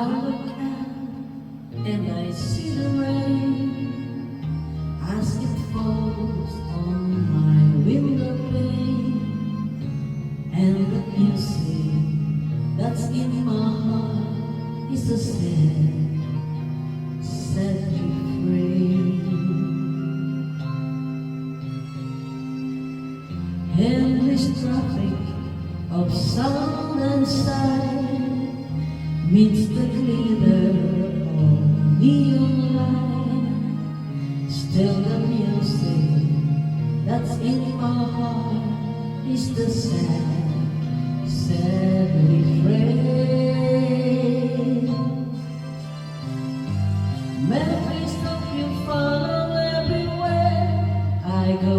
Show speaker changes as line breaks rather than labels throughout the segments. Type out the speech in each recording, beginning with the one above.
I look out and I see the rain as it falls on my window pane, and the music that's in my heart is a sad, sad refrain. Endless traffic of sound and sight meets the glitter of neon light. Still the music that's in my heart is the sad, sad refrain. Memories of you follow everywhere I go,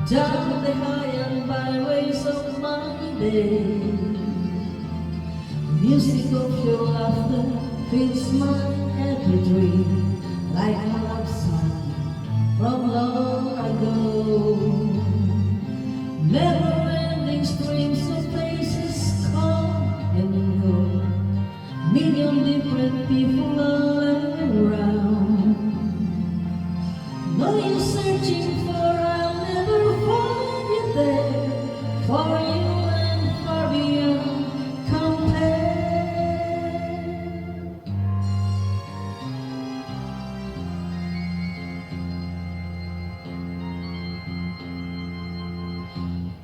down the high and byways of my day. Music of your laughter fills my every dream, like a love song from long ago. Never-ending streams of faces come and go, million different people all around. No use searching for, I'll never find you there, for you and far beyond compare.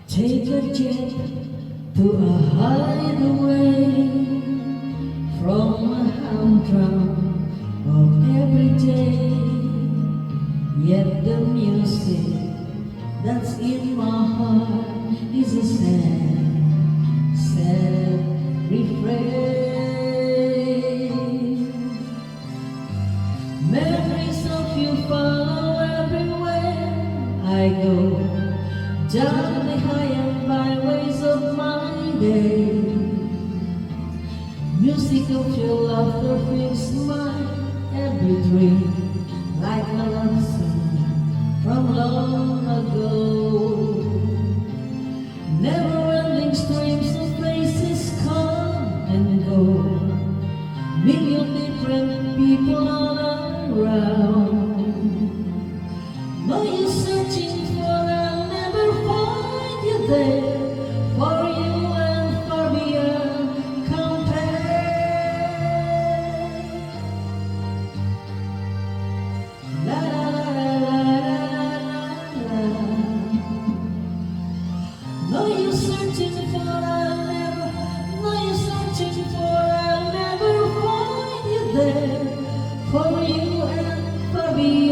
Take a jet to a hideaway from a humdrum of every day. Yet the music that's in my heart is a sad, sad refrain. Memories of you follow everywhere I go, down the high and byways of my day. Music of your laughter fills my every dream, like a love song from long ago. Never-ending streams of faces come and go, million different people all around. No use searching for, I'll never find you there, for you and far beyond compare. La la la la la la la. No use searching for, no use searching for, I'll never find you there, for you and far beyond.